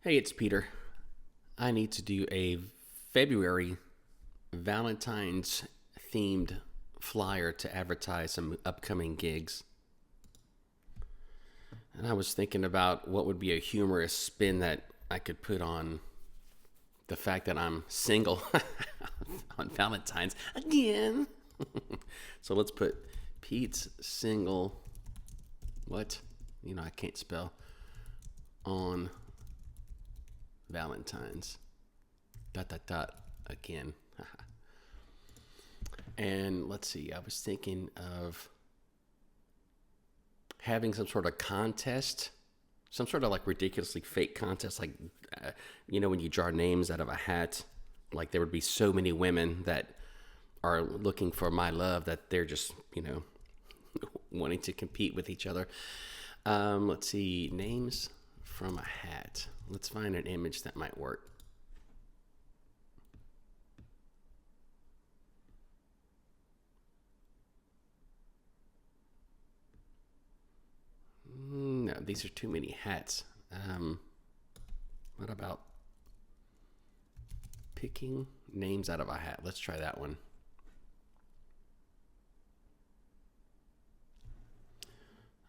Hey, it's Peter. I need to do a February Valentine's themed flyer to advertise some upcoming gigs. And I was thinking about what would be a humorous spin that I could put on the fact that I'm single on Valentine's again. So let's put Pete's single, what? I can't spell, on Valentine's. Dot, dot, dot, again. And let's see, I was thinking of having some sort of contest, some sort of like ridiculously fake contest, like, when you draw names out of a hat, like there would be so many women that are looking for my love that they're just, wanting to compete with each other. Let's see, names from a hat. Let's find an image that might work. No, these are too many hats. What about picking names out of a hat? Let's try that one.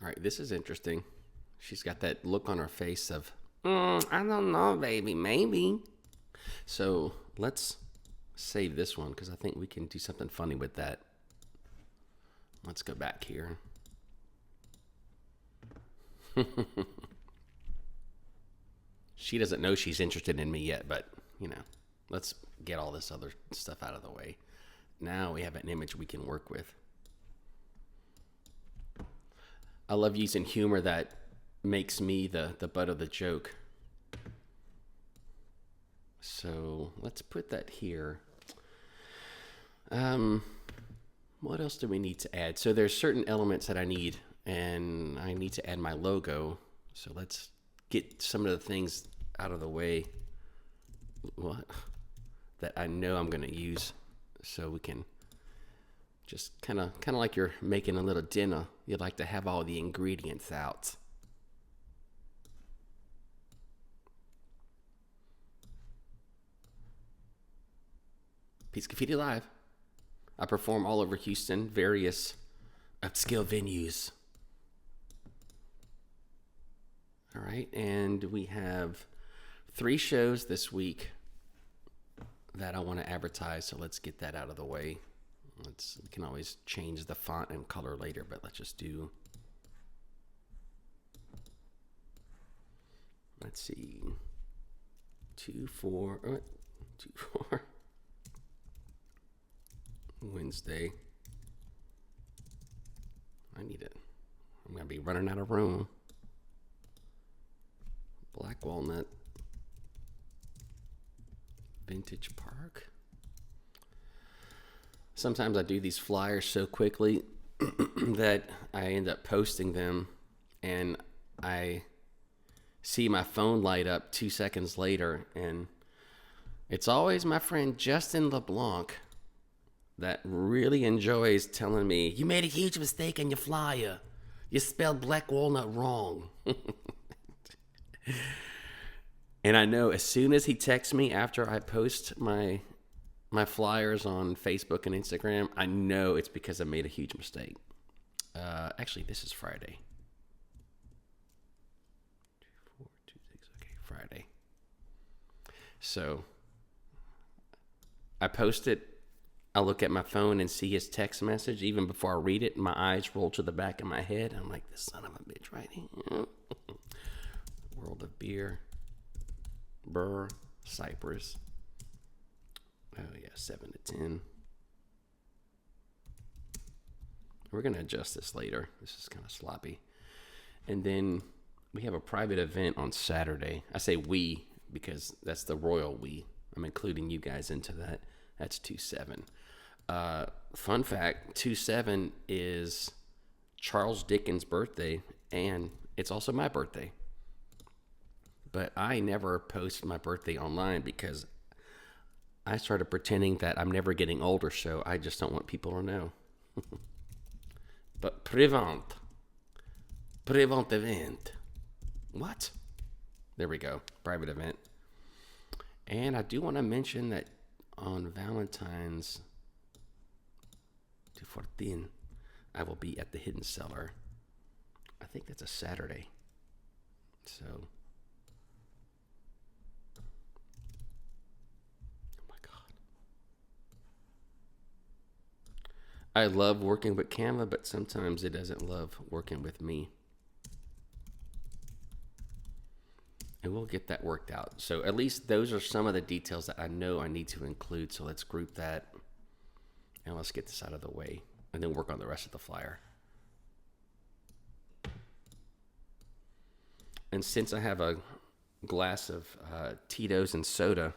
All right, this is interesting. She's got that look on her face of, I don't know, baby, maybe. So let's save this one because I think we can do something funny with that. Let's go back here. She doesn't know she's interested in me yet, but, let's get all this other stuff out of the way. Now we have an image we can work with. I love using humor that makes me the butt of the joke. So let's put that here. What else do we need to add? So there's certain elements that I need, and I need to add my logo. So let's get some of the things out of the way that I know I'm going to use, so we can just kind of like you're making a little dinner. You'd like to have all the ingredients out. Scafidi Live. I perform all over Houston, various upscale venues. All right, and we have 3 shows this week that I want to advertise, so let's get that out of the way. We can always change the font and color later, but let's just do, let's see, 2-4 Wednesday. I'm going to be running out of room. Black Walnut, Vintage Park. Sometimes I do these flyers so quickly that I end up posting them, and I see my phone light up 2 seconds later, and it's always my friend Justin LeBlanc that really enjoys telling me, "You made a huge mistake in your flyer. You spelled Black Walnut wrong." And I know as soon as he texts me after I post my flyers on Facebook and Instagram, I know it's because I made a huge mistake. Actually, this is Friday. 2, 4, 2, 6. Okay, Friday. So I post it. I look at my phone and see his text message. Even before I read it, my eyes roll to the back of my head. I'm like, this son of a bitch right here. World of Beer. Burr. Cypress. Oh yeah, 7 to 10. We're going to adjust this later. This is kind of sloppy. And then we have a private event on Saturday. I say we because that's the royal we. I'm including you guys into that. That's 2-7. Fun fact, 2-7 is Charles Dickens' birthday, and it's also my birthday. But I never post my birthday online because I started pretending that I'm never getting older, so I just don't want people to know. But prevent event. What? There we go. Private event. And I do want to mention that on Valentine's 214, I will be at the Hidden Cellar. I think that's a Saturday. So, oh my God. I love working with Canva, but sometimes it doesn't love working with me. And we'll get that worked out. So at least those are some of the details that I know I need to include. So let's group that and let's get this out of the way and then work on the rest of the flyer. And since I have a glass of Tito's and soda,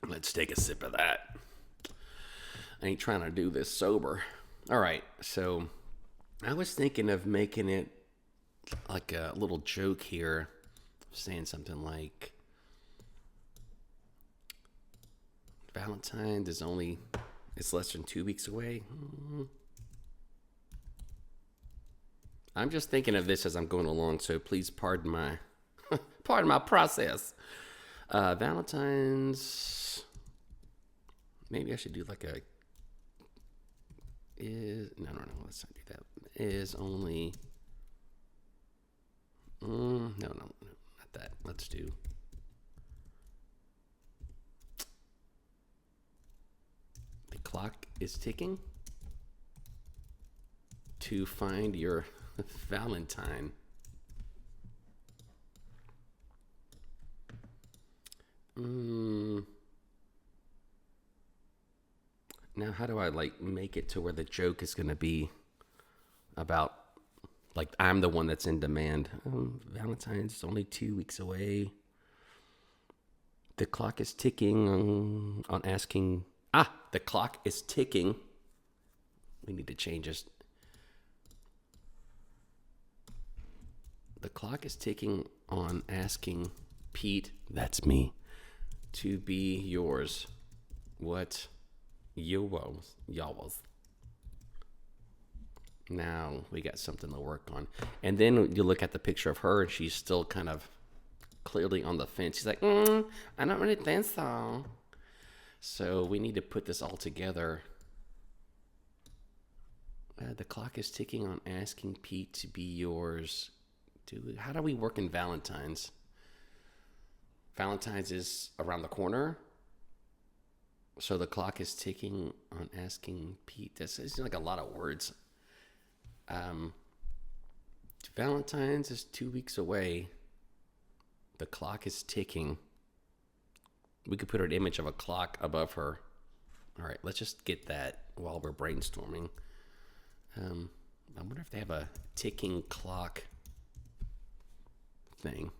let's take a sip of that. I ain't trying to do this sober. All right, so I was thinking of making it like a little joke here, saying something like, Valentine's is it's less than 2 weeks away. I'm just thinking of this as I'm going along, so please pardon my process. Valentine's, maybe I should do like no, let's not do that. Is only, no, not that. Let's do, the clock is ticking to find your Valentine. Now, how do I make it to where the joke is going to be about, I'm the one that's in demand? Valentine's is only 2 weeks away. The clock is ticking on asking. The clock is ticking. We need to change this. The clock is ticking on asking Pete, that's me, to be yours. What y'all was. Now we got something to work on. And then you look at the picture of her and she's still kind of clearly on the fence. She's like, I don't really think so. So we need to put this all together. The clock is ticking on asking Pete to be yours. How do we work in Valentine's? Valentine's is around the corner. So the clock is ticking on asking Pete. This is like a lot of words. Valentine's is 2 weeks away. The clock is ticking. We could put an image of a clock above her. All right, let's just get that while we're brainstorming. I wonder if they have a ticking clock thing.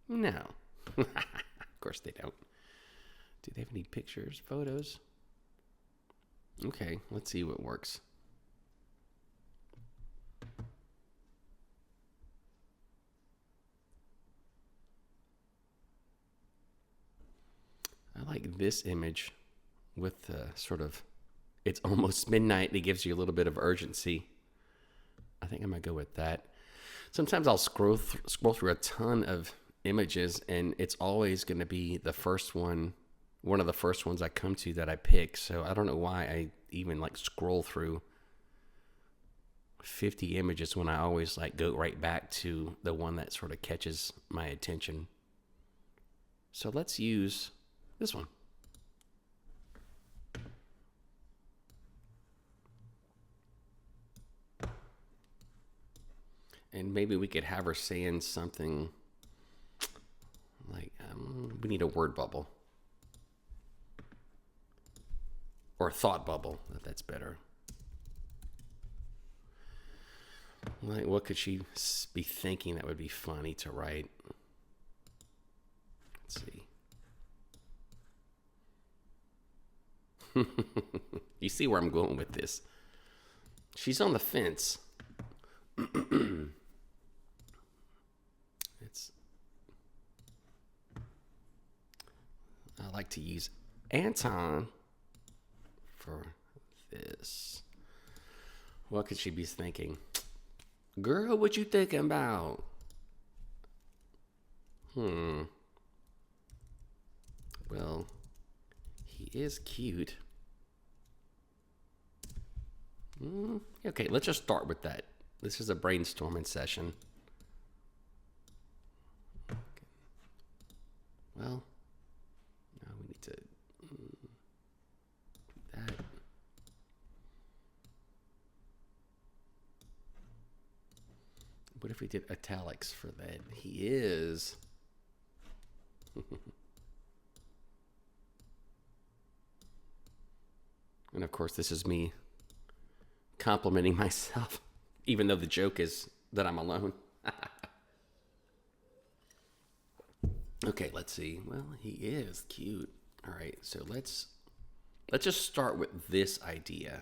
No. Of course they don't. Do they have any pictures, photos? Okay, let's see what works. I like this image with sort of, it's almost midnight. It gives you a little bit of urgency. I think I'm going to go with that. Sometimes I'll scroll through a ton of images, and it's always going to be the first one of the first ones I come to that I pick. So I don't know why I even scroll through 50 images when I always go right back to the one that sort of catches my attention. So let's use this one. And maybe we could have her saying something like, we need a word bubble. Or a thought bubble, if that's better. What could she be thinking that would be funny to write? Let's see. You see where I'm going with this. She's on the fence. I like to use Anton for this. What could she be thinking? Girl, what you thinking about? Well, he is cute. Okay, let's just start with that. This is a brainstorming session. Well, now we need to do that. What if we did italics for that? He is. And of course, this is me complimenting myself, even though the joke is that I'm alone. Okay, let's see. Well, he is cute. All right, so let's just start with this idea.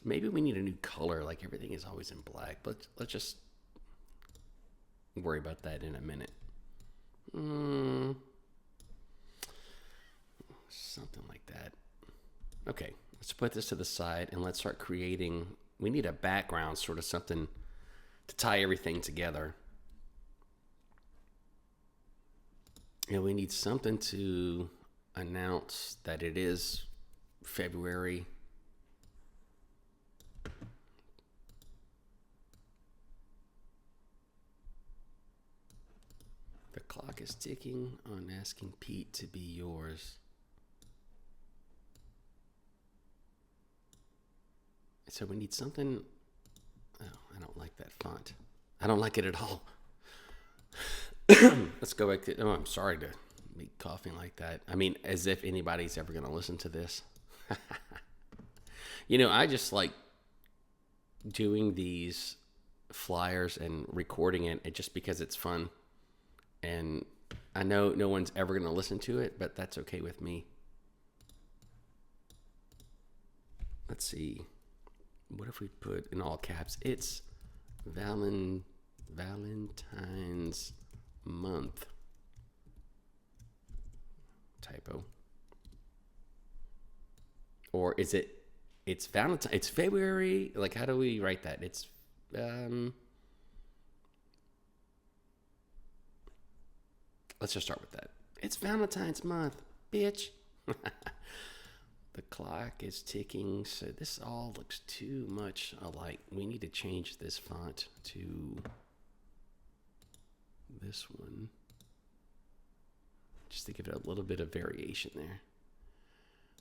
Maybe we need a new color. Like everything is always in black. But let's just worry about that in a minute. Something like that. Okay, let's put this to the side and let's start creating. We need a background, sort of something to tie everything together. And we need something to announce that it is February. The clock is ticking on asking Pete to be yours. So we need something. Oh, I don't like that font. I don't like it at all. Let's go back to. Oh, I'm sorry to be coughing like that. I mean, as if anybody's ever going to listen to this. I just like doing these flyers and recording it just because it's fun. And I know no one's ever going to listen to it, but that's okay with me. Let's see. What if we put in all caps? It's Valentine's month. Typo. Or is it? It's Valentine. It's February. Like, how do we write that? It's Let's just start with that. It's Valentine's month, bitch. The clock is ticking, so this all looks too much alike. We need to change this font to this one, just to give it a little bit of variation there.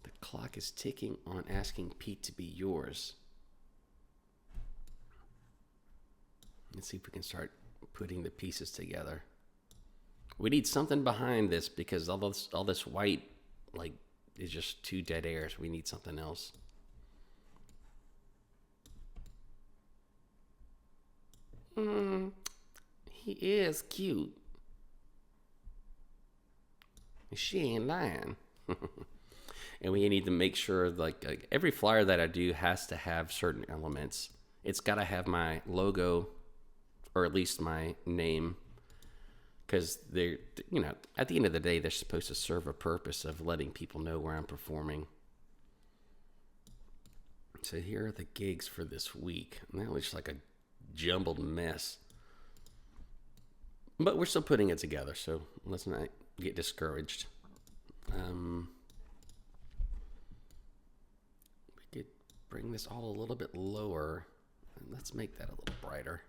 The clock is ticking on asking Pete to be yours. Let's see if we can start putting the pieces together. We need something behind this because all this white, like, is just too dead air. So we need something else. He is cute. She ain't lying. And we need to make sure, like every flyer that I do has to have certain elements. It's got to have my logo, or at least my name. Because they're, at the end of the day, they're supposed to serve a purpose of letting people know where I'm performing. So here are the gigs for this week. And that was just like a jumbled mess. But we're still putting it together, so let's not get discouraged. We could bring this all a little bit lower. And let's make that a little brighter.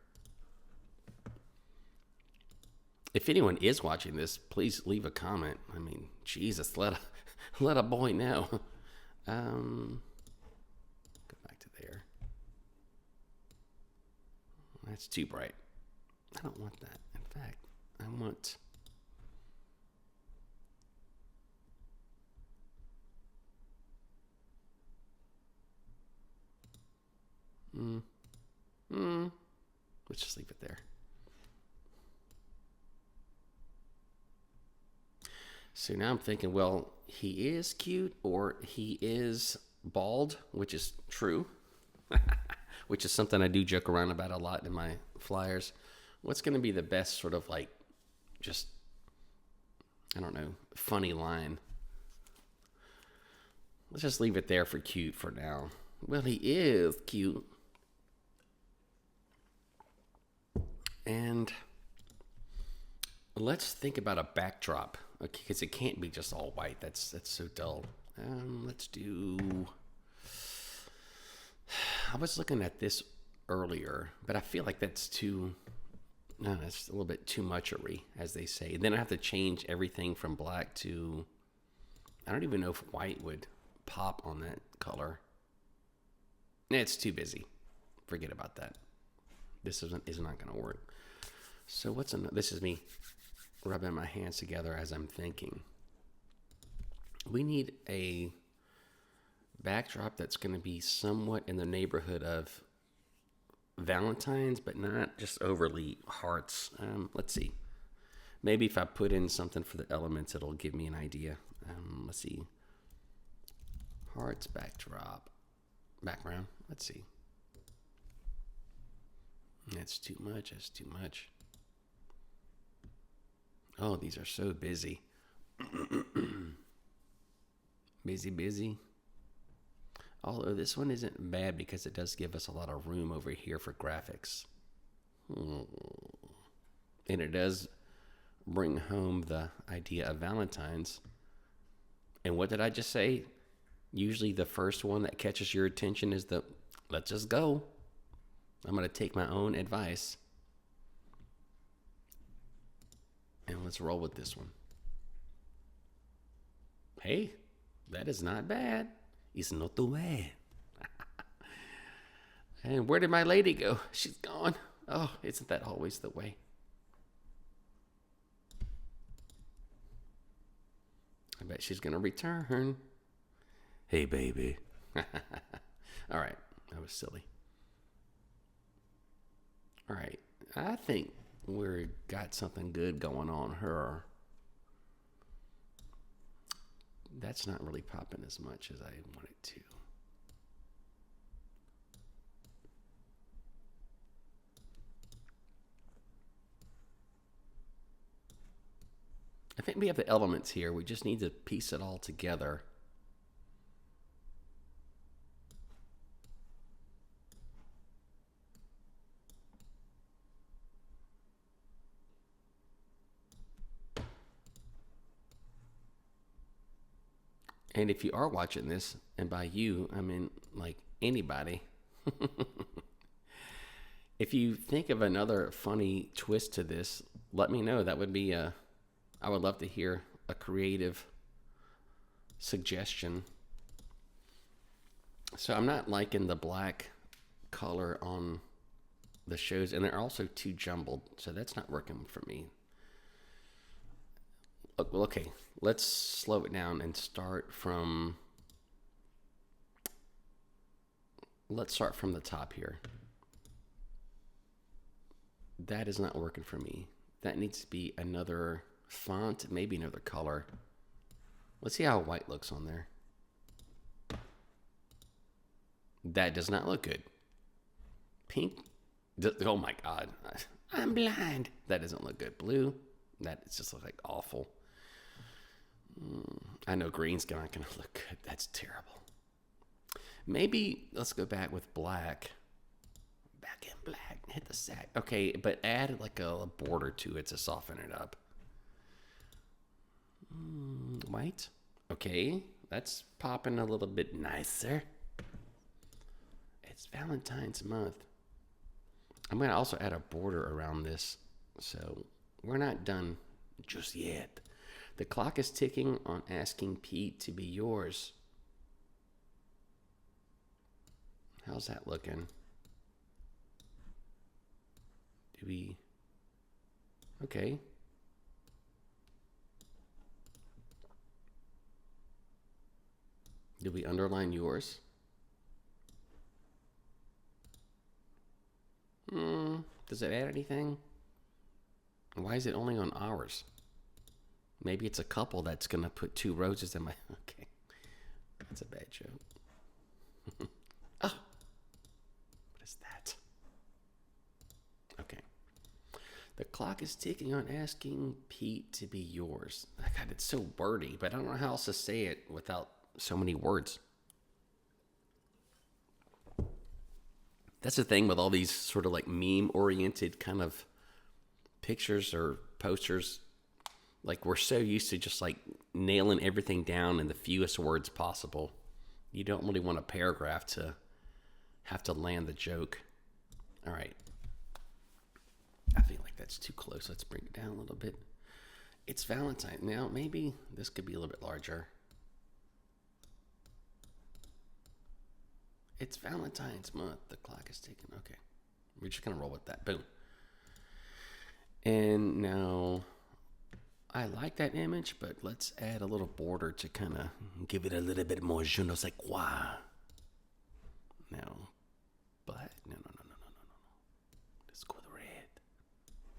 If anyone is watching this, please leave a comment. I mean, Jesus, let a boy know. Go back to there. That's too bright. I don't want that. In fact, I want... Let's just leave it there. So now I'm thinking, well, he is cute or he is bald, which is true, which is something I do joke around about a lot in my flyers. What's going to be the best sort of like, just, I don't know, funny line? Let's just leave it there for cute for now. Well, he is cute. And let's think about a backdrop, okay, because it can't be just all white. That's so dull. Let's do. I was looking at this earlier, but I feel like that's too. No, that's a little bit too muchery, as they say. And then I have to change everything from black to. I don't even know if white would pop on that color. It's too busy. Forget about that. This is not going to work. So what's another? This is me rubbing my hands together as I'm thinking. We need a backdrop that's going to be somewhat in the neighborhood of Valentine's, but not just overly hearts. Let's see. Maybe if I put in something for the elements, it'll give me an idea. Let's see. Hearts background. Let's see. That's too much. That's too much. Oh, these are so busy. busy. Although this one isn't bad because it does give us a lot of room over here for graphics. And it does bring home the idea of Valentine's. And what did I just say? Usually the first one that catches your attention is the, let's just go. I'm going to take my own advice. And let's roll with this one. Hey, that is not bad. It's not too bad. And where did my lady go? She's gone. Oh, isn't that always the way? I bet she's going to return. Hey, baby. All right. That was silly. All right. I think we got something good going on her. That's not really popping as much as I want it to. I think we have the elements here. We just need to piece it all together. And if you are watching this, and by you, I mean like anybody, if you think of another funny twist to this, let me know. That would be I would love to hear a creative suggestion. So I'm not liking the black color on the shows, and they're also too jumbled, so that's not working for me. Okay, let's slow it down and start from. Let's start from the top here. That is not working for me. That needs to be another font, maybe another color. Let's see how white looks on there. That does not look good. Pink. Oh my God. I'm blind. That doesn't look good. Blue. That just looks like awful. I know green's not going to look good. That's terrible. Maybe let's go back with black. Back in black. Hit the sack. Okay, but add like a border to it to soften it up. White. Okay, that's popping a little bit nicer. It's Valentine's month. I'm going to also add a border around this. So we're not done just yet. The clock is ticking on asking Pete to be yours. How's that looking? Do we... Okay. Do we underline yours? Does it add anything? Why is it only on ours? Maybe it's a couple that's going to put 2 roses in my... Okay. That's a bad joke. Oh. What is that? Okay. The clock is ticking on asking Pete to be yours. God, it's so wordy, but I don't know how else to say it without so many words. That's the thing with all these sort of like meme-oriented kind of pictures or posters, like we're so used to just like nailing everything down in the fewest words possible. You don't really want a paragraph to have to land the joke. All right. I feel like that's too close. Let's bring it down a little bit. It's Valentine. Now, maybe this could be a little bit larger. It's Valentine's month. The clock is ticking. Okay. We're just going to roll with that. Boom. And now, I like that image, but let's add a little border to kind of give it a little bit more je ne sais quoi. No. But, no. Let's go with red.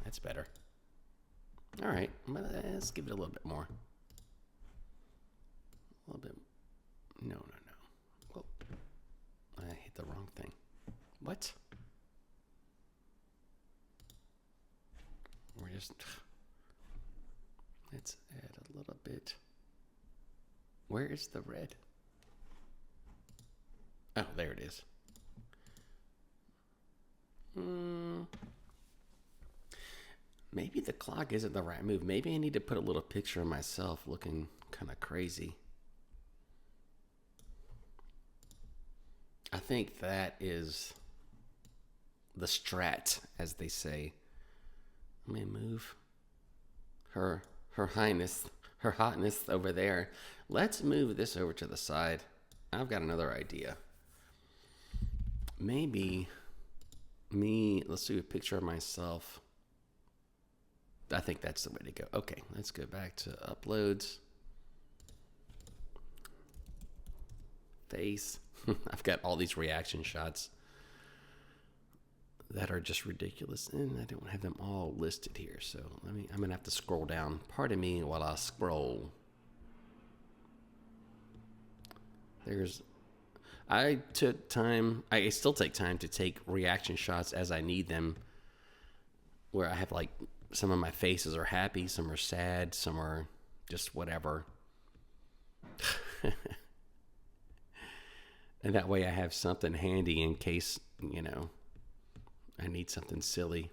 That's better. All right. Let's give it a little bit more. A little bit. No. Well, I hit the wrong thing. What? Let's add a little bit. Where is the red? Oh, there it is. Maybe the clock isn't the right move. Maybe I need to put a little picture of myself looking kind of crazy. I think that is the strat, as they say. Let me move her highness, her hotness over there. Let's move this over to the side. I've got another idea. Maybe let's do a picture of myself. I think that's the way to go. Okay, let's go back to uploads. Face. I've got all these reaction shots that are just ridiculous, and I don't have them all listed here. So I'm gonna have to scroll down. Pardon me while I scroll. I took time. I still take time to take reaction shots as I need them, where I have like some of my faces are happy, some are sad, some are just whatever. And that way I have something handy in case, I need something silly.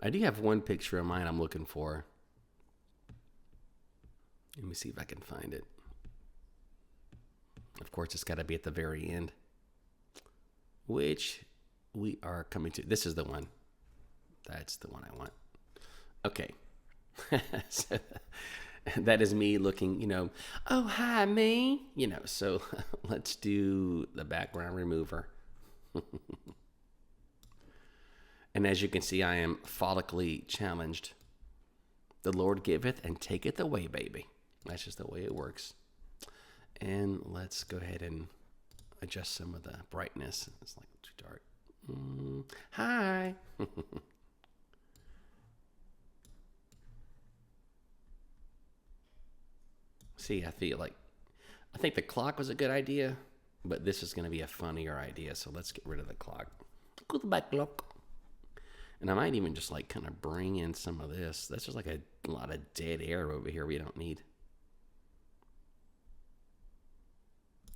I do have one picture of mine I'm looking for. Let me see if I can find it. Of course, it's got to be at the very end, which we are coming to. This is the one. That's the one I want. Okay. So, that is me looking, oh, hi, me. So let's do the background remover. And as you can see, I am follically challenged. The Lord giveth and taketh away, baby. That's just the way it works. And let's go ahead and adjust some of the brightness. It's like too dark. Hi. See, I think the clock was a good idea, but this is going to be a funnier idea. So let's get rid of the clock. Go the back clock. And I might even just like kind of bring in some of this. That's just like a lot of dead air over here we don't need.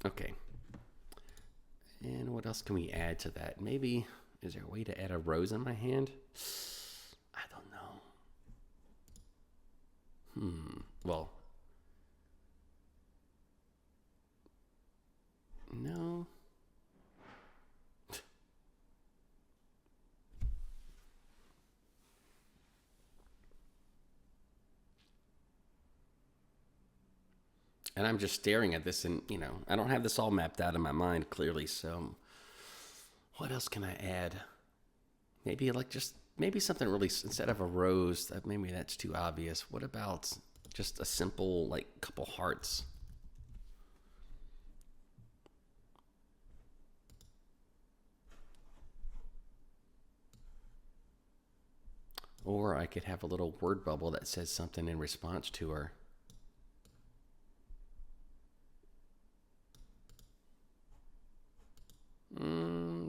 Okay. And what else can we add to that? Maybe, is there a way to add a rose in my hand? I don't know. Well, no. And I'm just staring at this and, I don't have this all mapped out in my mind clearly. So what else can I add? Maybe maybe something really, instead of a rose, maybe that's too obvious. What about just a simple, couple hearts? Or I could have a little word bubble that says something in response to her.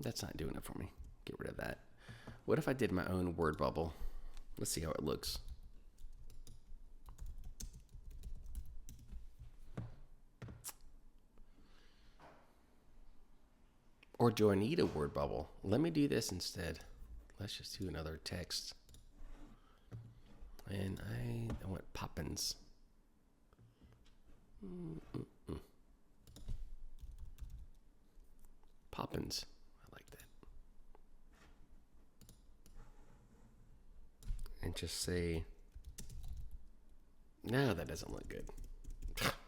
That's not doing it for me. Get rid of that. What if I did my own word bubble? Let's see how it looks. Or do I need a word bubble? Let me do this instead. Let's just do another text. And I want Poppins. Poppins. I like that. And just say, no, that doesn't look good.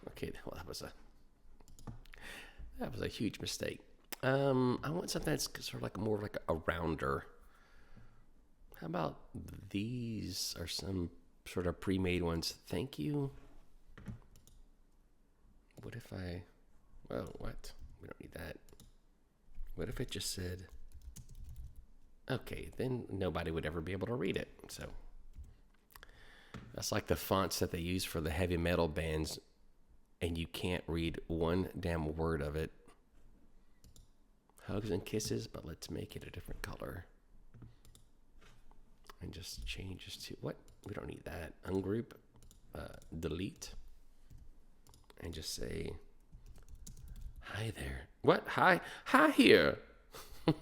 Okay, well, that was a huge mistake. I want something that's sort of like more like a rounder. How about these are some sort of pre-made ones? Thank you. What if what? We don't need that. What if it just said, okay, then nobody would ever be able to read it. So that's like the fonts that they use for the heavy metal bands, and you can't read one damn word of it. Hugs and kisses, but let's make it a different color. And just change this to, what? We don't need that. Ungroup, delete, and just say, hi there. What? Hi here. This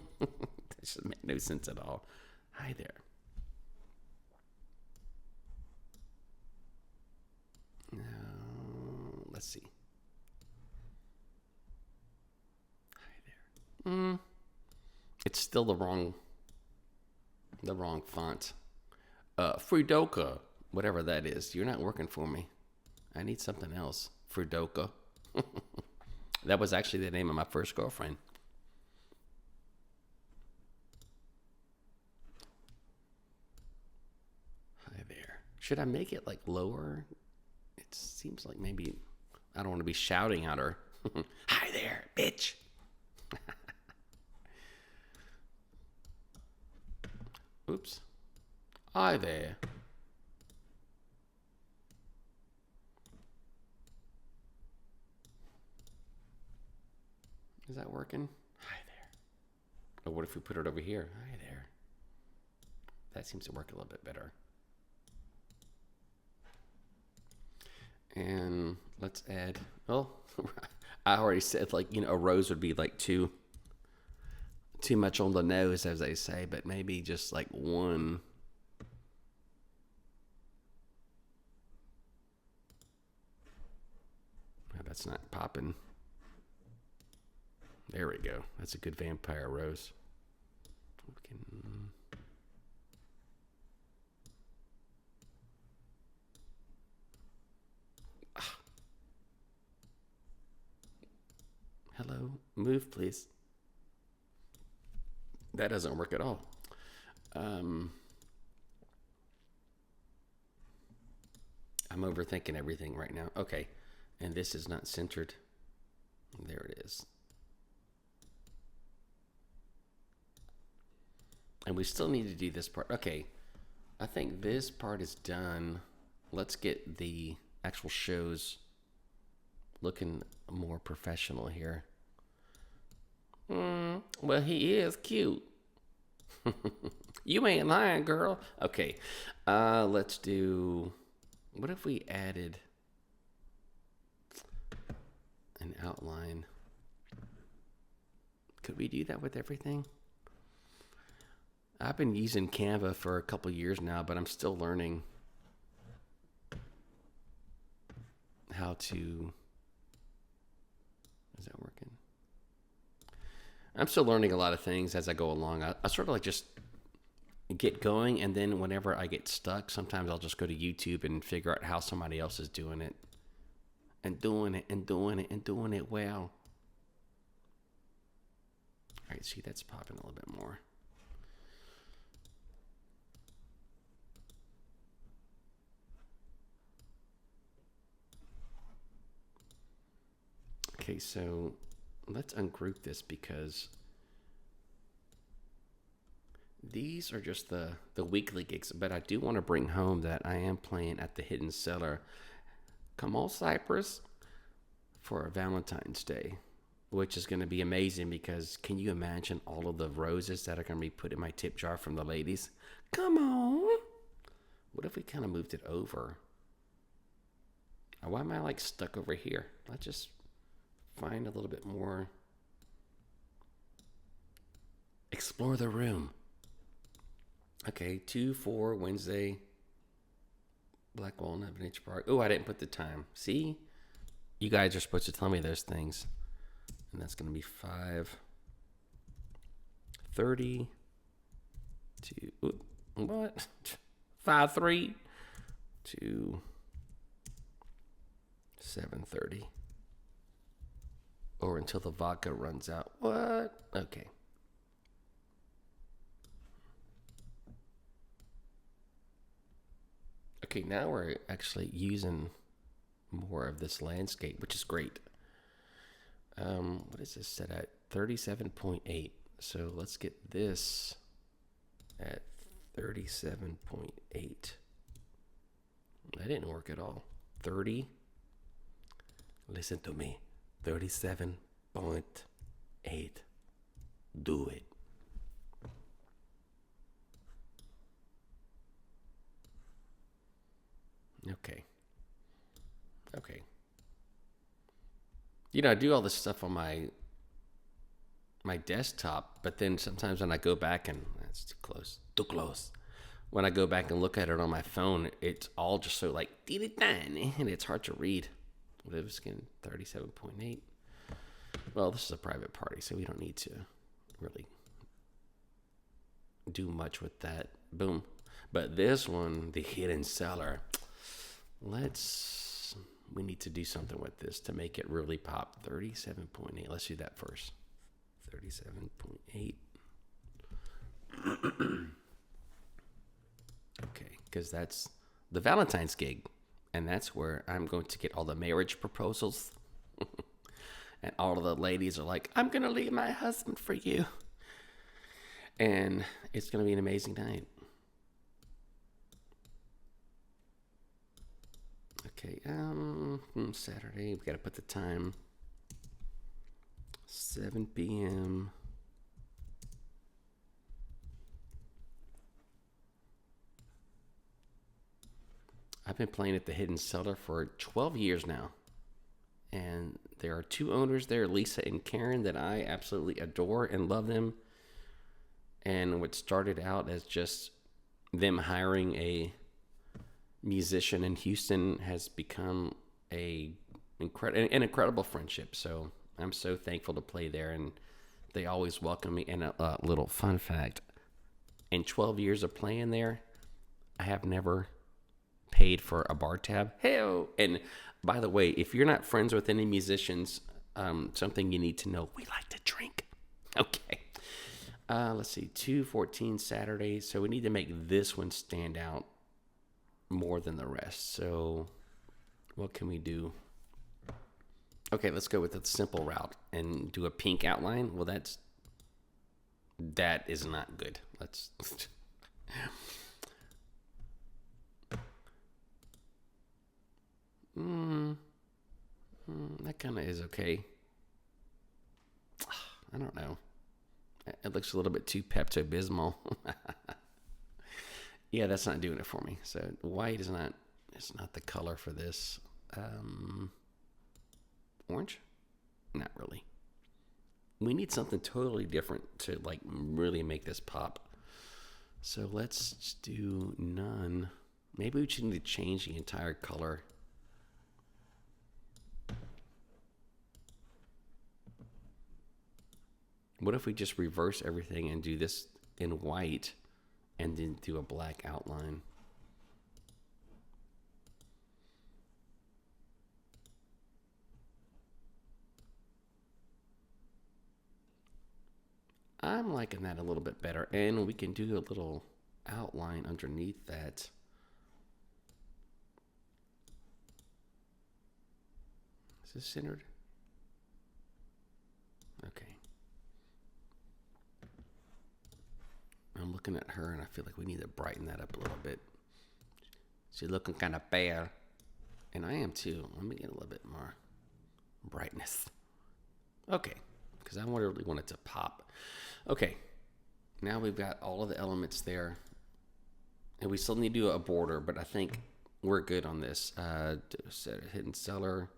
just make no sense at all. Hi there. Now, let's see. Hi there. It's still the wrong font. Frudoka, whatever that is. You're not working for me. I need something else. Frudoka. That was actually the name of my first girlfriend. Hi there. Should I make it like lower? It seems like maybe I don't want to be shouting at her. Hi there, bitch. Oops. Hi there. Is that working? Hi there. Or what if we put it over here? Hi there. That seems to work a little bit better. And let's add, well, I already said, like, a rose would be like too much on the nose, as they say, but maybe just like one. Oh, that's not popping. There we go. That's a good vampire rose. We can... Hello, move, please. That doesn't work at all. I'm overthinking everything right now. Okay, and this is not centered. There it is. And we still need to do this part. Okay, I think this part is done. Let's get the actual shows looking more professional here. Well, he is cute. You ain't lying, girl. Okay, let's do... What if we added an outline? Could we do that with everything? I've been using Canva for a couple years now, but I'm still learning how to... Is that working? I'm still learning a lot of things as I go along. I sort of like just get going, and then whenever I get stuck, sometimes I'll just go to YouTube and figure out how somebody else is doing it. And doing it and doing it and doing it well. All right, see, that's popping a little bit more. Okay, so let's ungroup this because these are just the weekly gigs, but I do want to bring home that I am playing at the Hidden Cellar. Come on, Cypress, for Valentine's Day, which is going to be amazing because can you imagine all of the roses that are going to be put in my tip jar from the ladies? Come on. What if we kind of moved it over? Why am I like stuck over here? Let's just find a little bit more. Explore the room. Okay, 2-4 Wednesday. Black walnut, vintage bark. Oh, I didn't put the time. See? You guys are supposed to tell me those things. And that's going to be 5:30 to, what? 5:03 to 7:30. Or until the vodka runs out. What? Okay. Okay, now we're actually using more of this landscape, which is great. What is this set at? 37.8. So let's get this at 37.8. That didn't work at all. 30. Listen to me. 37.8. Do it. Okay. Okay. You know, I do all this stuff on my desktop, but then sometimes when I go back and that's too close. Too close. When I go back and look at it on my phone, it's all just so like and it's hard to read. Live skin 37.8. Well, this is a private party, so we don't need to really do much with that. Boom. But this one, the hidden seller, we need to do something with this to make it really pop. 37.8. Let's do that first. 37.8. Okay, because that's the Valentine's gig. And that's where I'm going to get all the marriage proposals. And all of the ladies are like, I'm going to leave my husband for you. And it's going to be an amazing night. Okay, Saturday, we got to put the time. 7 p.m. I've been playing at the Hidden Cellar for 12 years now. And there are two owners there, Lisa and Karen, that I absolutely adore and love them. And what started out as just them hiring a musician in Houston has become an incredible friendship. So I'm so thankful to play there, and they always welcome me. And a little fun fact, in 12 years of playing there, I have never paid for a bar tab. Hell, and by the way, if you're not friends with any musicians, something you need to know, we like to drink. Okay. Let's see, 2/14 Saturday. So we need to make this one stand out more than the rest. So what can we do? Okay, let's go with the simple route and do a pink outline. Well, that is not good. Let's that kind of is okay. I don't know. It looks a little bit too Pepto-Bismol. Yeah, that's not doing it for me. So white is not the color for this. Orange? Not really. We need something totally different to like really make this pop. So let's just do none. Maybe we just need to change the entire color. What if we just reverse everything and do this in white and then do a black outline? I'm liking that a little bit better. And we can do a little outline underneath that. Is this centered? Okay. I'm looking at her and I feel like we need to brighten that up a little bit. She's looking kind of bare. And I am too. Let me get a little bit more brightness. Okay. Because I really want it to pop. Okay. Now we've got all of the elements there. And we still need to do a border, but I think we're good on this. Set a hidden seller.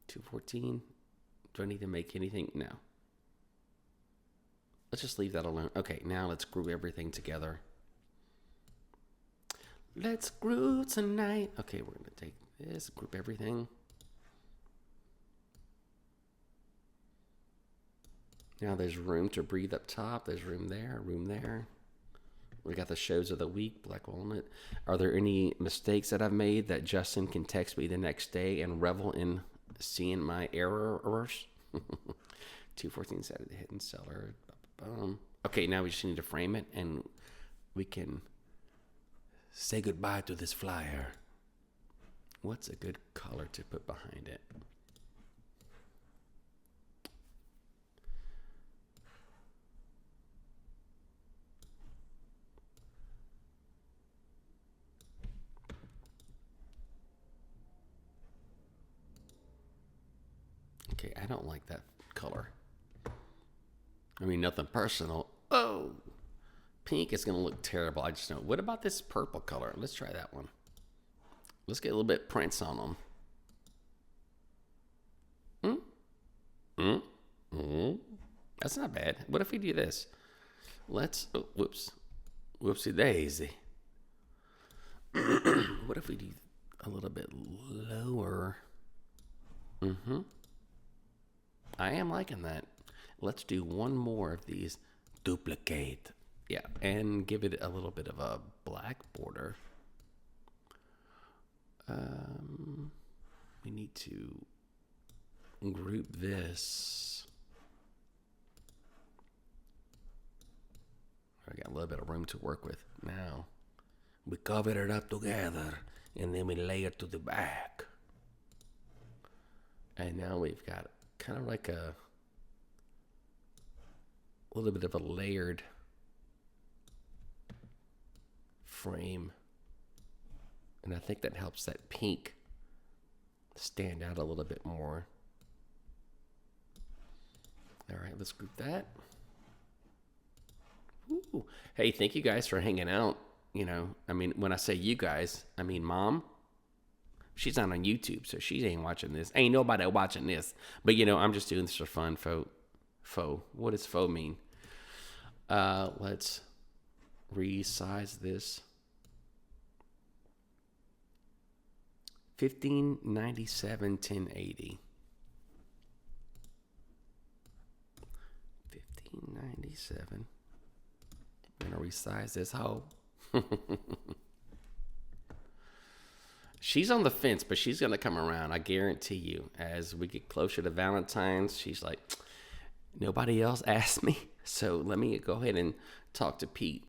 214. Do I need to make anything? No. Let's just leave that alone. Okay, now let's group everything together. Let's groove tonight. Okay, we're going to take this, group everything. Now there's room to breathe up top. There's room there, room there. We got the shows of the week, Black Walnut. Are there any mistakes that I've made that Justin can text me the next day and revel in seeing my errors? 214 Saturday hidden seller. Okay, now we just need to frame it and we can say goodbye to this flyer. What's a good color to put behind it? Okay, I don't like that color. I mean, nothing personal. Oh, pink is going to look terrible. I just know. What about this purple color? Let's try that one. Let's get a little bit prints on them. That's not bad. What if we do this? Whoopsie daisy. What if we do a little bit lower? I am liking that. Let's do one more of these. Duplicate. Yeah, and give it a little bit of a black border. We need to group this. I got a little bit of room to work with. Now, we cover it up together, and then we layer to the back. And now we've got kind of like a little bit of a layered frame. And I think that helps that pink stand out a little bit more. All right, let's group that. Ooh. Hey, thank you guys for hanging out. You know, I mean, when I say you guys, I mean Mom. She's not on YouTube, so she ain't watching this. Ain't nobody watching this. But, you know, I'm just doing this for fun, faux. What does faux mean? Let's resize this. 1597 1080. 1597. I'm gonna resize this hoe. She's on the fence, but she's gonna come around. I guarantee you. As we get closer to Valentine's, she's like, nobody else asked me, so let me go ahead and talk to Pete.